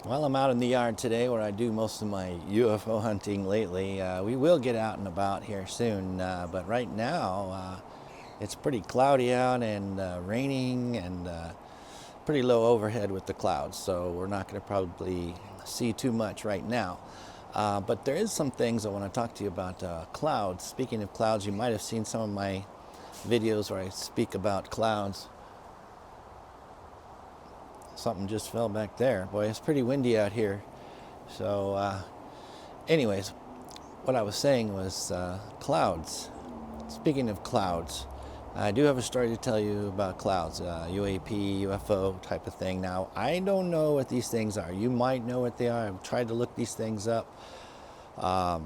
Well, I'm out in the yard today where I do most of my UFO hunting lately. We will get out and about here soon, but right now it's pretty cloudy out and raining and pretty low overhead with the clouds, so we're not going to probably see too much right now. But there is some things I want to talk to you about clouds. Speaking of clouds, you might have seen some of my videos where I speak about clouds. Something just fell back there. Boy, it's pretty windy out here. So, anyways, what I was saying was clouds. Speaking of clouds, I do have a story to tell you about clouds, UAP, UFO type of thing. Now, I don't know what these things are. You might know what they are. I've tried to look these things up. I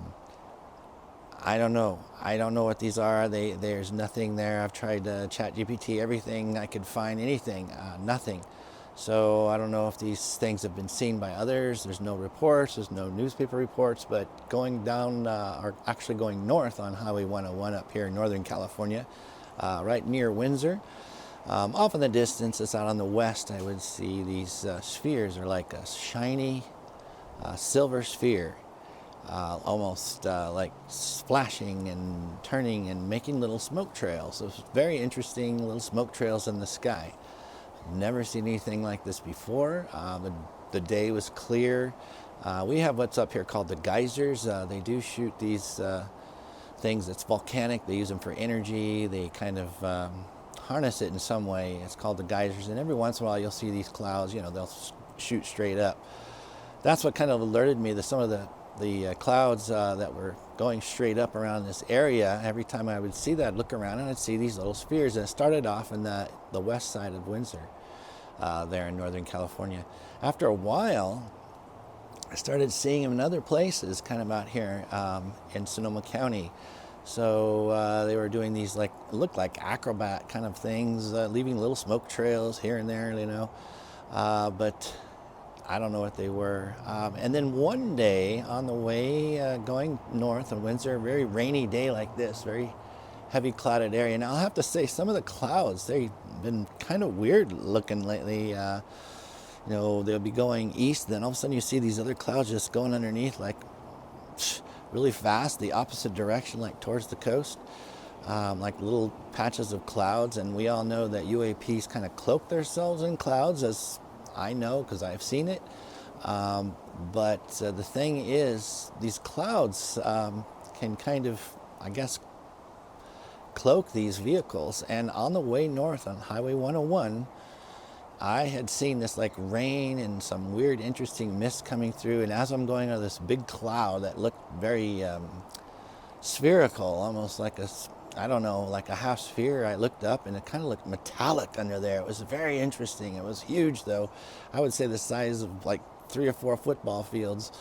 don't know. I don't know what these are. There's nothing there. I've tried to chat GPT, everything I could find, anything, nothing. So I don't know if these things have been seen by others. There's no reports, there's no newspaper reports, but going down, or actually going north on Highway 101 up here in Northern California, right near Windsor, off in the distance, it's out on the west, I would see these spheres are like a shiny silver sphere, almost like flashing and turning and making little smoke trails. So it's very interesting little smoke trails in the sky. Never seen anything like this before. The day was clear. We have what's up here called the geysers. They do shoot these things that's volcanic. They use them for energy. They kind of harness it in some way. It's called the geysers. And every once in a while you'll see these clouds, they'll shoot straight up. That's what kind of alerted me to some of the clouds that were going straight up around this area. Every time I would see that, I'd look around and I'd see these little spheres. And it started off in the west side of Windsor, there in Northern California. After a while, I started seeing them in other places, kind of out here in Sonoma County. So they were doing these looked like acrobat kind of things, leaving little smoke trails here and there, but I don't know what they were. And then one day on the way going north in Windsor, a very rainy day like this, very heavy clouded area. Now I'll have to say some of the clouds, they've been kind of weird looking lately. They'll be going east, then all of a sudden you see these other clouds just going underneath like really fast, the opposite direction, like towards the coast. Like little patches of clouds. And we all know that UAPs kind of cloak themselves in clouds, as I know because I've seen it. But the thing is, these clouds can kind of, I guess, cloak these vehicles. And on the way north on Highway 101, I had seen this like rain and some weird, interesting mist coming through. And as I'm going on this big cloud that looked very spherical, almost like like a half sphere, I looked up and it kind of looked metallic under there. It was very interesting. It was huge, though. I would say the size of like 3 or 4 football fields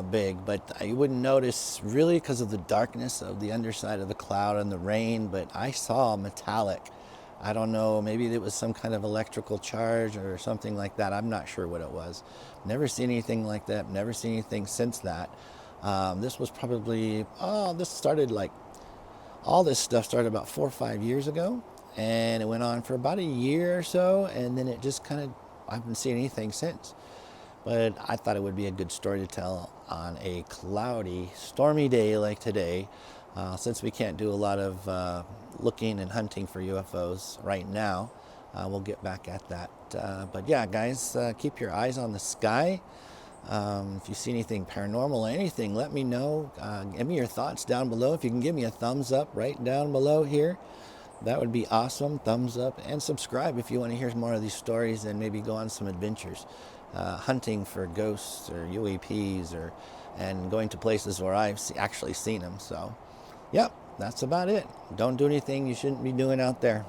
big, but you wouldn't notice really because of the darkness of the underside of the cloud and the rain. But I saw metallic. I don't know, maybe it was some kind of electrical charge or something like that. I'm not sure what it was. Never seen anything like that. Never seen anything since that. This was probably, all this stuff started about 4 or 5 years ago, and it went on for about a year or so, and then it just kind of, I haven't seen anything since. But I thought it would be a good story to tell on a cloudy, stormy day like today, since we can't do a lot of looking and hunting for UFOs right now. We'll get back at that. But yeah, guys, keep your eyes on the sky. If you see anything paranormal or anything, let me know. Give me your thoughts down below. If you can give me a thumbs up right down below here, that would be awesome. Thumbs up, and subscribe if you want to hear more of these stories and maybe go on some adventures, hunting for ghosts or UAPs, and going to places where I've actually seen them. So, yep, that's about it. Don't do anything you shouldn't be doing out there.